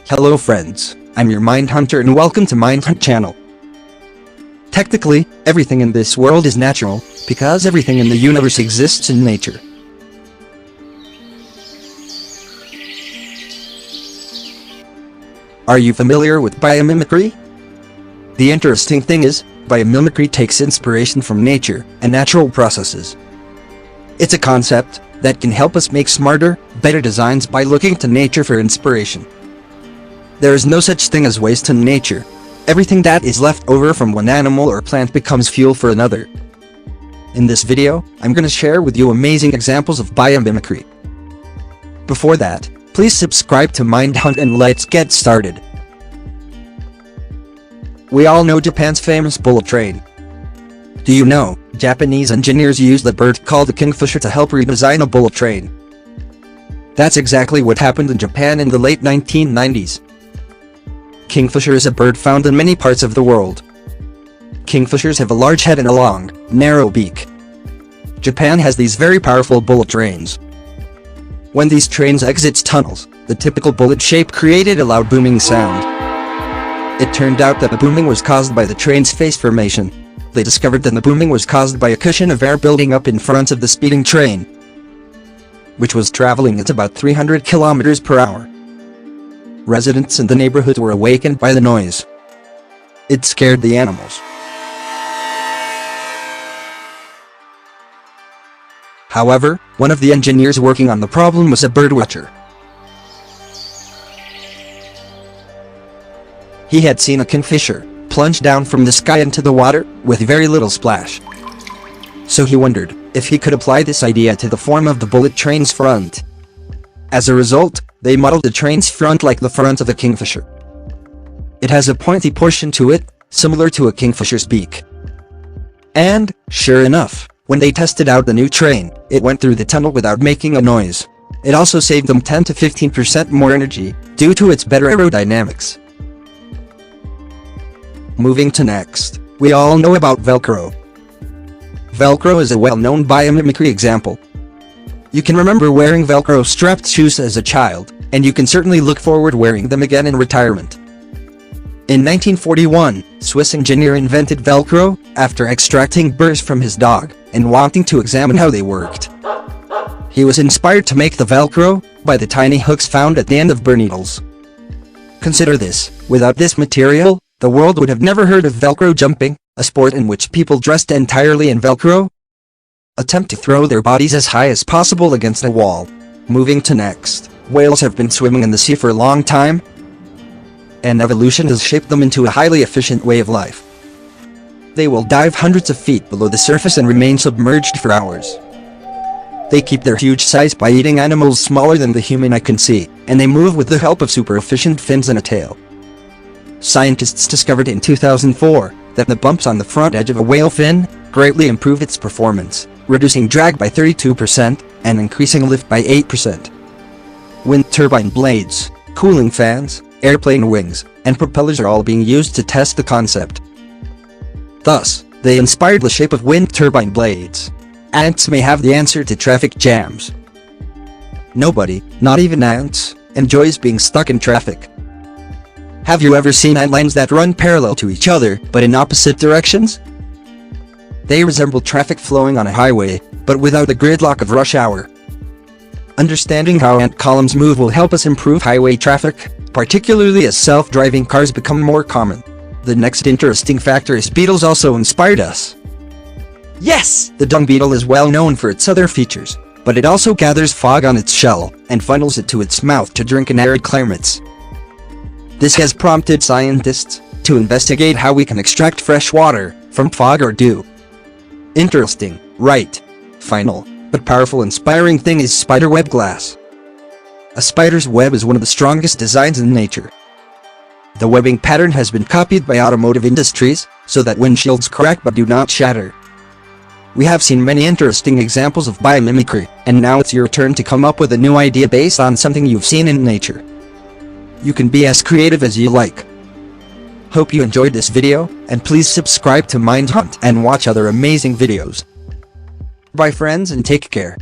Hello friends, I'm your Mind Hunter and welcome to Mind Hunt channel. Technically, everything in this world is natural, because everything in the universe exists in nature. Are you familiar with biomimicry? The interesting thing is, biomimicry takes inspiration from nature and natural processes. It's a concept that can help us make smarter, better designs by looking to nature for inspiration. There is no such thing as waste in nature. Everything that is left over from one animal or plant becomes fuel for another. In this video, I'm going to share with you amazing examples of biomimicry. Before that, please subscribe to Mind Hunt and let's get started. We all know Japan's famous bullet train. Do you know, Japanese engineers used a bird called the Kingfisher to help redesign a bullet train? That's exactly what happened in Japan in the late 1990s. Kingfisher is a bird found in many parts of the world. Kingfishers have a large head and a long, narrow beak. Japan has these very powerful bullet trains. When these trains exit tunnels, the typical bullet shape created a loud booming sound. It turned out that the booming was caused by the train's face formation. They discovered that the booming was caused by a cushion of air building up in front of the speeding train, which was traveling at about 300 kilometers per hour. Residents in the neighborhood were awakened by the noise. It scared the animals. However, one of the engineers working on the problem was a birdwatcher. He had seen a kingfisher plunge down from the sky into the water with very little splash. So he wondered if he could apply this idea to the form of the bullet train's front. As a result, they modeled the train's front like the front of a kingfisher. It has a pointy portion to it, similar to a kingfisher's beak. And, sure enough, when they tested out the new train, it went through the tunnel without making a noise. It also saved them 10 to 15% more energy, due to its better aerodynamics. Moving to next, we all know about Velcro. Velcro is a well-known biomimicry example. You can remember wearing Velcro strapped shoes as a child, and you can certainly look forward wearing them again in retirement. In 1941, Swiss engineer invented Velcro after extracting burrs from his dog and wanting to examine how they worked. He was inspired to make the Velcro by the tiny hooks found at the end of burr needles. Consider this, without this material, the world would have never heard of Velcro jumping, a sport in which people dressed entirely in Velcro attempt to throw their bodies as high as possible against a wall. Moving to next, whales have been swimming in the sea for a long time, and evolution has shaped them into a highly efficient way of life. They will dive hundreds of feet below the surface and remain submerged for hours. They keep their huge size by eating animals smaller than the human eye can see, and they move with the help of super efficient fins and a tail. Scientists discovered in 2004 that the bumps on the front edge of a whale fin greatly improve its performance, reducing drag by 32% and increasing lift by 8%. Wind turbine blades, cooling fans, airplane wings, and propellers are all being used to test the concept. Thus, they inspired the shape of wind turbine blades. Ants may have the answer to traffic jams. Nobody, not even ants, enjoys being stuck in traffic. Have you ever seen ant lines that run parallel to each other, but in opposite directions? They resemble traffic flowing on a highway, but without the gridlock of rush hour. Understanding how ant columns move will help us improve highway traffic, particularly as self-driving cars become more common. The next interesting factor is beetles also inspired us. Yes! The dung beetle is well known for its other features, but it also gathers fog on its shell and funnels it to its mouth to drink in arid climates. This has prompted scientists to investigate how we can extract fresh water from fog or dew. Interesting, right? Final, but powerful inspiring thing is spider web glass. A spider's web is one of the strongest designs in nature. The webbing pattern has been copied by automotive industries, so that windshields crack but do not shatter. We have seen many interesting examples of biomimicry, and now it's your turn to come up with a new idea based on something you've seen in nature. You can be as creative as you like. Hope you enjoyed this video, and please subscribe to Mind Hunt and watch other amazing videos. Bye friends and take care.